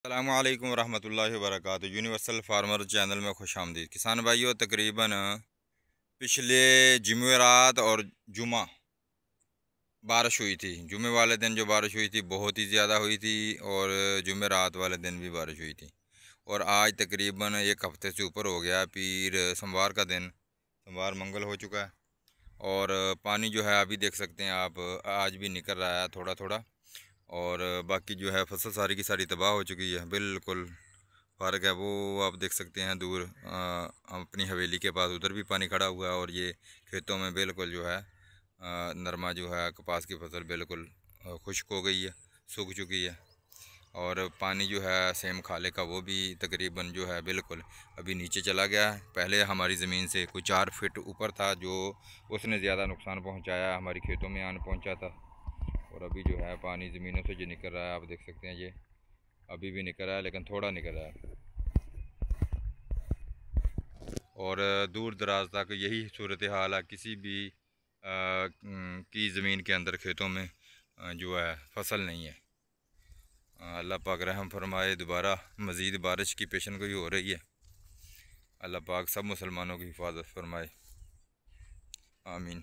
अस्सलामुअलैकुम रहमतुल्लाहि व बरकातुहू। यूनिवर्सल फार्मर चैनल में खुश आमदीद। किसान भाइयों, तकरीबन पिछले जुमेरात और जुमा बारिश हुई थी। जुमे वाले दिन जो बारिश हुई थी बहुत ही ज़्यादा हुई थी और जुमेरात वाले दिन भी बारिश हुई थी। और आज तकरीबन एक हफ़्ते से ऊपर हो गया। फिर सोमवार का दिन, सोमवार मंगल हो चुका है और पानी जो है अभी देख सकते हैं आप, आज भी निकल रहा है थोड़ा थोड़ा। और बाकी जो है फसल सारी की सारी तबाह हो चुकी है, बिल्कुल फ़र्क है। वो आप देख सकते हैं दूर अपनी हवेली के पास, उधर भी पानी खड़ा हुआ है और ये खेतों में बिल्कुल जो है नरमा जो है कपास की फसल बिल्कुल खुश्क हो गई है, सूख चुकी है। और पानी जो है सेम खाले का वो भी तकरीबन जो है बिल्कुल अभी नीचे चला गया है। पहले हमारी ज़मीन से कुछ 4 फीट ऊपर था, जो उसने ज़्यादा नुकसान पहुंचाया, हमारी खेतों में आन पहुंचा था। और अभी जो है पानी ज़मीनों से जो निकल रहा है, आप देख सकते हैं ये अभी भी निकल रहा है, लेकिन थोड़ा निकल रहा है। और दूर दराज तक यही सूरत हाल है। किसी भी की ज़मीन के अंदर खेतों में जो है फसल नहीं है। अल्लाह पाक रहम फरमाए, दोबारा मज़ीद बारिश की पेशन गोई हो रही है। अल्लाह पाक सब मुसलमानों की हिफाजत फरमाए, आमीन।